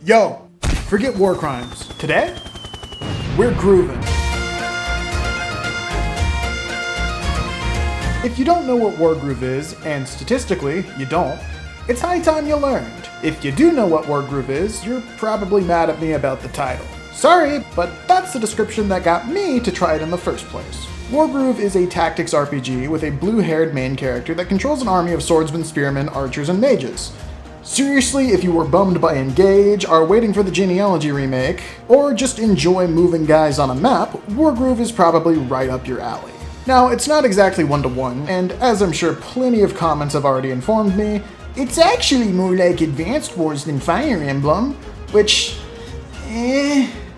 Yo, forget war crimes. Today, we're grooving. If you don't know what Wargroove is, and statistically, you don't, it's high time you learned. If you do know what Wargroove is, you're probably mad at me about the title. Sorry, but that's the description that got me to try it in the first place. Wargroove is a tactics RPG with a blue-haired main character that controls an army of swordsmen, spearmen, archers, and mages. Seriously, if you were bummed by Engage, are waiting for the Genealogy remake, or just enjoy moving guys on a map, Wargroove is probably right up your alley. Now, it's not exactly one-to-one, and as I'm sure plenty of comments have already informed me, it's actually more like Advanced Wars than Fire Emblem, which,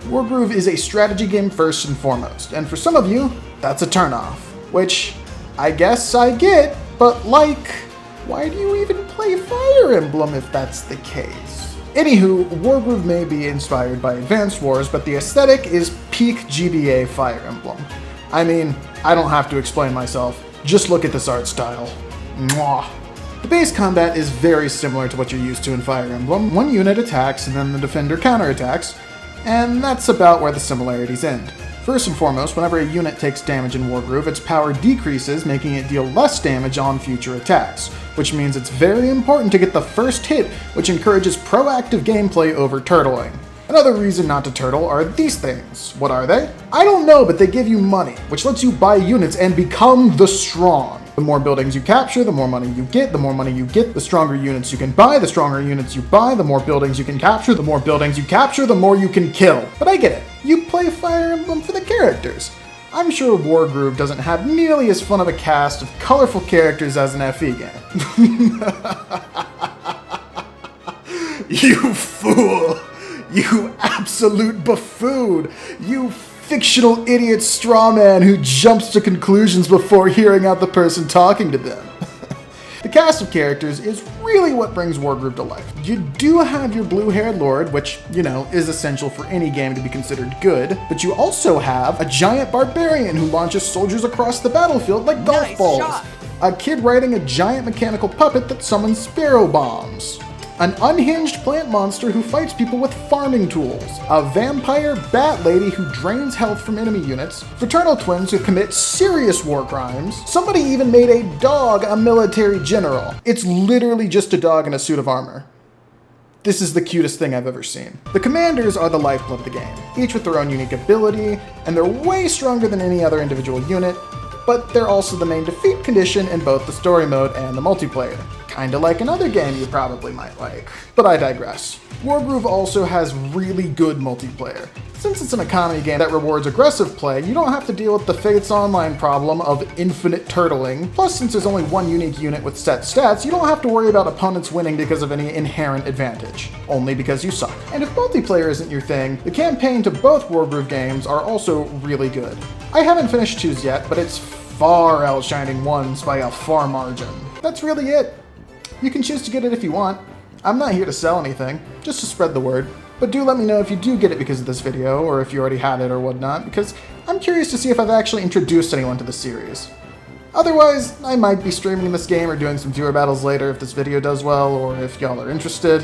Wargroove is a strategy game first and foremost, and for some of you, that's a turnoff, which I guess I get, but why do you even play Fire Emblem if that's the case? Anywho, Wargroove may be inspired by Advanced Wars, but the aesthetic is peak GBA Fire Emblem. I mean, I don't have to explain myself, just look at this art style. Mwah. The base combat is very similar to what you're used to in Fire Emblem. One unit attacks and then the defender counterattacks, and that's about where the similarities end. First and foremost, whenever a unit takes damage in Wargroove, its power decreases, making it deal less damage on future attacks, which means it's very important to get the first hit, which encourages proactive gameplay over turtling. Another reason not to turtle are these things. What are they? I don't know, but they give you money, which lets you buy units and become the strong. The more buildings you capture, the more money you get. The more money you get, the stronger units you can buy. The stronger units you buy, the more buildings you can capture. The more buildings you capture, the more you can kill. But I get it. You play Fire Emblem for the characters. I'm sure Wargroove doesn't have nearly as fun of a cast of colorful characters as an FE game. You fool! You absolute buffoon! You fictional idiot strawman who jumps to conclusions before hearing out the person talking to them. The cast of characters is really what brings Wargroove to life. You do have your blue-haired lord, which, you know, is essential for any game to be considered good, but you also have a giant barbarian who launches soldiers across the battlefield like golf balls. Shot. A kid riding a giant mechanical puppet that summons sparrow bombs. An unhinged plant monster who fights people with farming tools, a vampire bat lady who drains health from enemy units, fraternal twins who commit serious war crimes, somebody even made a dog a military general. It's literally just a dog in a suit of armor. This is the cutest thing I've ever seen. The commanders are the lifeblood of the game, each with their own unique ability, and they're way stronger than any other individual unit, but they're also the main defeat condition in both the story mode and the multiplayer. Kinda like another game you probably might like. But I digress. Wargroove also has really good multiplayer. Since it's an economy game that rewards aggressive play, you don't have to deal with the Fates Online problem of infinite turtling. Plus, since there's only one unique unit with set stats, you don't have to worry about opponents winning because of any inherent advantage. Only because you suck. And if multiplayer isn't your thing, the campaign to both Wargroove games are also really good. I haven't finished 2's yet, but it's far outshining 1's by a far margin. That's really it. You can choose to get it if you want. I'm not here to sell anything, just to spread the word. But do let me know if you do get it because of this video, or if you already had it or whatnot, because I'm curious to see if I've actually introduced anyone to the series. Otherwise, I might be streaming this game or doing some viewer battles later if this video does well, or if y'all are interested.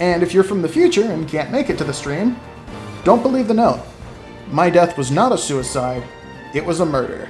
And if you're from the future and can't make it to the stream, don't believe the note. My death was not a suicide, it was a murder.